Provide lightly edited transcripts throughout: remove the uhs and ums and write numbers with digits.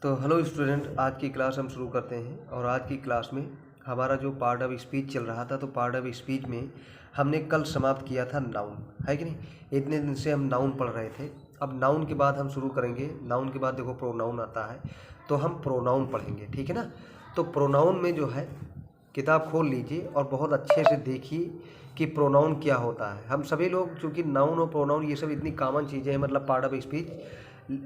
तो hello student, आज की क्लास हम शुरू करते हैं। और आज की क्लास में हमारा जो पार्ट ऑफ स्पीच चल रहा था, तो पार्ट ऑफ स्पीच में हमने कल समाप्त किया था नाउन, है कि नहीं। इतने दिन से हम नाउन पढ़ रहे थे। अब नाउन के बाद हम शुरू करेंगे। नाउन के बाद देखो प्रोनाउन आता है, तो हम प्रोनाउन पढ़ेंगे, ठीक है ना। तो प्रोनाउन में जो है किताब खोल लीजिए और बहुत अच्छे से देखिए कि प्रोनाउन क्या होता है। हम सभी लोग चूँकि नाउन और प्रोनाउन ये सब इतनी कॉमन चीज़ें हैं, मतलब पार्ट ऑफ स्पीच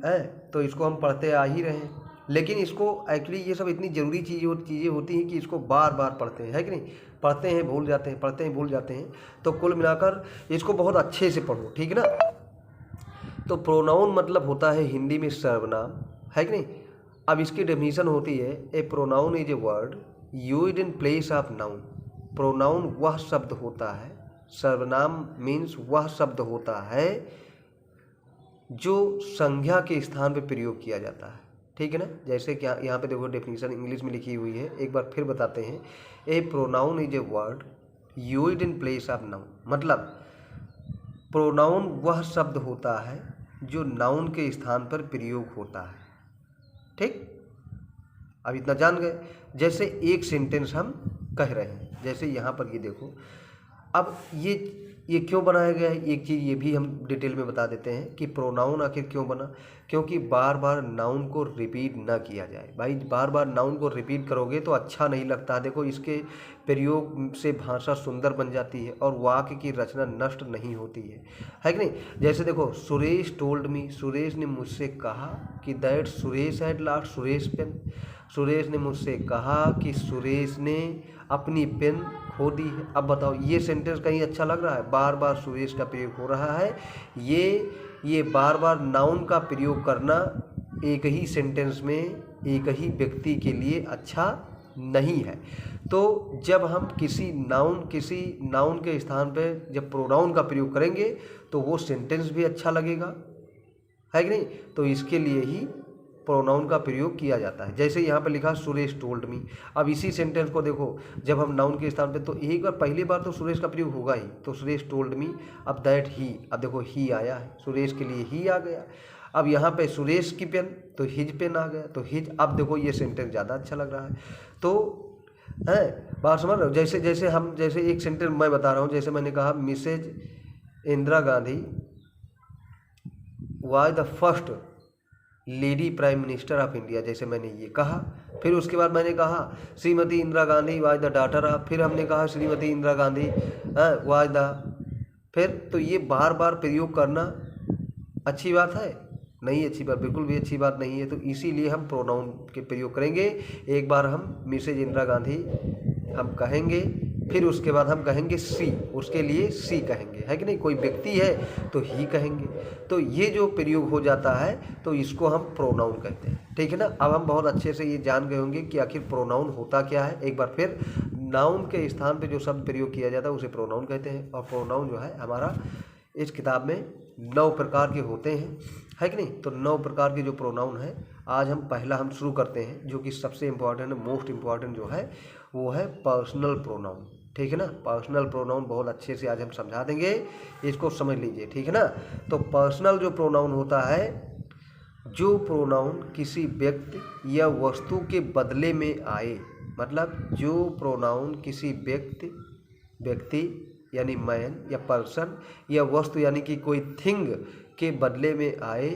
है, तो इसको हम पढ़ते आ ही रहे हैं। लेकिन इसको एक्चुअली ये सब इतनी ज़रूरी चीज़ें होती हैं कि इसको बार बार पढ़ते हैं, है कि नहीं। पढ़ते हैं भूल जाते हैं, पढ़ते हैं भूल जाते हैं। तो कुल मिलाकर इसको बहुत अच्छे से पढ़ो, ठीक है ना। तो प्रोनाउन मतलब होता है हिंदी में सर्वनाम, है कि नहीं। अब इसकी डेफिनेशन होती है, a pronoun is a word used in place of noun. Pronoun वह शब्द होता है, सर्वनाम मीन्स वह शब्द होता है जो संज्ञा के स्थान पर प्रयोग किया जाता है, ठीक है ना। जैसे कि यहाँ पे देखो डेफिनेशन इंग्लिश में लिखी हुई है, एक बार फिर बताते हैं। A pronoun is a word used in place of noun. मतलब प्रोनाउन वह शब्द होता है जो नाउन के स्थान पर प्रयोग होता है, ठीक। अब इतना जान गए। जैसे एक सेंटेंस हम कह रहे हैं, जैसे यहाँ पर ये देखो। अब ये क्यों बनाया गया है, एक चीज़ ये भी हम डिटेल में बता देते हैं कि प्रोनाउन आखिर क्यों बना। क्योंकि बार बार नाउन को रिपीट ना किया जाए। भाई बार बार नाउन को रिपीट करोगे तो अच्छा नहीं लगता। देखो इसके प्रयोग से भाषा सुंदर बन जाती है और वाक्य की रचना नष्ट नहीं होती है कि नहीं। जैसे देखो, सुरेश टोल्ड मी, सुरेश ने मुझसे कहा कि that Suresh had lost Suresh pen. Suresh ने मुझसे कहा कि सुरेश ने अपनी पेन खो दी है। अब बताओ, ये सेंटेंस कहीं अच्छा लग रहा है? बार बार सुरेश का प्रयोग हो रहा है। ये बार बार नाउन का प्रयोग करना एक ही सेंटेंस में एक ही व्यक्ति के लिए अच्छा नहीं है। तो जब हम किसी नाउन के स्थान पर जब प्रोनाउन का प्रयोग करेंगे तो वो सेंटेंस भी अच्छा लगेगा, है कि नहीं। तो इसके लिए ही प्रोनाउन का प्रयोग किया जाता है। जैसे यहाँ पर लिखा सुरेश टोल्ड मी। अब इसी सेंटेंस को देखो, जब हम नाउन के स्थान पे, तो एक बार पहली बार तो सुरेश का प्रयोग होगा ही, तो सुरेश टोल्ड मी। अब दैट ही, अब देखो ही आया है, सुरेश के लिए ही आ गया। अब यहाँ पे सुरेश की पेन, तो हिज पेन आ गया, तो हिज। अब देखो ये सेंटेंस ज़्यादा अच्छा लग रहा है। तो है बात समझ रहे हो। जैसे एक सेंटेंस मैं बता रहा हूँ। जैसे मैंने कहा Mrs Indira Gandhi was the first lady prime minister of India. जैसे मैंने ये कहा, फिर उसके बाद मैंने कहा Shrimati Indira Gandhi was the daughter of, फिर हमने कहा श्रीमती इंदिरा गांधी वाज द, फिर। तो ये बार बार प्रयोग करना अच्छी बात है? नहीं अच्छी बात, बिल्कुल भी अच्छी बात नहीं है। तो इसीलिए हम प्रोनाउन के प्रयोग करेंगे। एक बार हम मिसेज इंदिरा गांधी हम कहेंगे, फिर उसके बाद हम कहेंगे सी, उसके लिए सी कहेंगे, है कि नहीं। कोई व्यक्ति है तो ही कहेंगे। तो ये जो प्रयोग हो जाता है तो इसको हम प्रोनाउन कहते हैं, ठीक है ना। अब हम बहुत अच्छे से ये जान गए होंगे कि आखिर प्रोनाउन होता क्या है। एक बार फिर, नाउन के स्थान पे जो शब्द प्रयोग किया जाता है उसे प्रोनाउन कहते हैं। और प्रोनाउन जो है हमारा इस किताब में 9 प्रकार के होते हैं, है कि नहीं। तो 9 प्रकार के जो प्रोनाउन है, आज हम पहला हम शुरू करते हैं, जो कि सबसे इम्पॉर्टेंट है, मोस्ट इम्पॉर्टेंट जो है वो है पर्सनल प्रोनाउन, ठीक है ना। पर्सनल प्रोनाउन बहुत अच्छे से आज हम समझा देंगे, इसको समझ लीजिए, ठीक है ना। तो पर्सनल जो प्रोनाउन होता है, जो प्रोनाउन किसी व्यक्ति या वस्तु के बदले में आए। मतलब जो प्रोनाउन किसी व्यक्ति यानी मैन या पर्सन, या वस्तु यानी कि कोई थिंग के बदले में आए,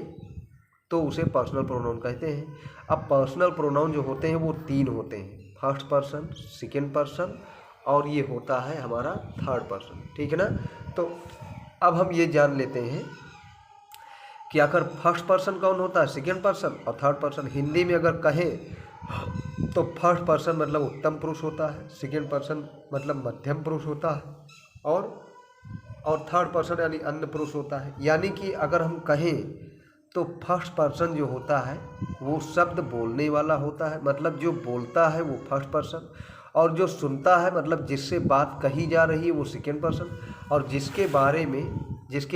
तो उसे पर्सनल प्रोनाउन कहते हैं। अब पर्सनल प्रोनाउन जो होते हैं वो 3 होते हैं, फर्स्ट पर्सन, सेकेंड पर्सन, और ये होता है हमारा थर्ड पर्सन, ठीक है ना। तो अब हम ये जान लेते हैं कि आखिर फर्स्ट पर्सन कौन होता है, सेकेंड पर्सन और थर्ड पर्सन। हिंदी में अगर कहें तो फर्स्ट पर्सन मतलब उत्तम पुरुष होता है, सेकेंड पर्सन मतलब मध्यम पुरुष होता है, और थर्ड पर्सन यानी अन्य पुरुष होता है। यानी कि अगर हम कहें तो फर्स्ट पर्सन जो होता है वो शब्द बोलने वाला होता है, मतलब जो बोलता है वो फर्स्ट पर्सन, और जो सुनता है मतलब जिससे बात कही जा रही है वो सेकेंड पर्सन, और जिसके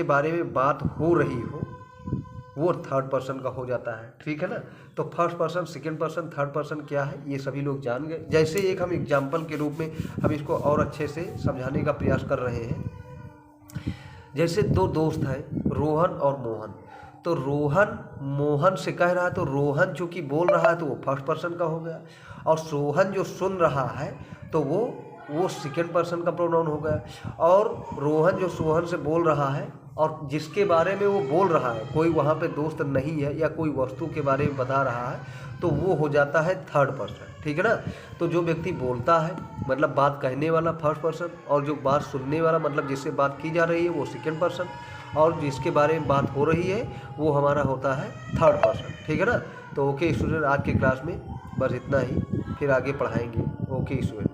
बारे में बात हो रही हो वो थर्ड पर्सन का हो जाता है, ठीक है ना। तो first person, second person, third person क्या है ये सभी लोग जान गए। जैसे एक हम एग्जाम्पल के रूप में हम इसको और अच्छे से समझाने का प्रयास कर रहे हैं। जैसे 2 दोस्त हैं, रोहन और मोहन। तो रोहन मोहन से कह रहा है, तो रोहन चूँकि बोल रहा है तो वो फर्स्ट पर्सन का हो गया, और सोहन जो सुन रहा है तो वो सेकेंड पर्सन का प्रोनाउन हो गया। और रोहन जो सोहन से बोल रहा है और जिसके बारे में वो बोल रहा है, कोई वहाँ पे दोस्त नहीं है या कोई वस्तु के बारे में बता रहा है, तो वो हो जाता है थर्ड पर्सन। ठीक है ना। तो जो व्यक्ति बोलता है मतलब बात कहने वाला फर्स्ट पर्सन, और जो बात सुनने वाला मतलब जिससे बात की जा रही है वो सेकेंड पर्सन, और जिसके बारे में बात हो रही है वो हमारा होता है थर्ड पर्सन। ठीक है ना। तो ओके स्टूडेंट, आज के क्लास में बस इतना ही, फिर आगे पढ़ाएंगे। Okay student.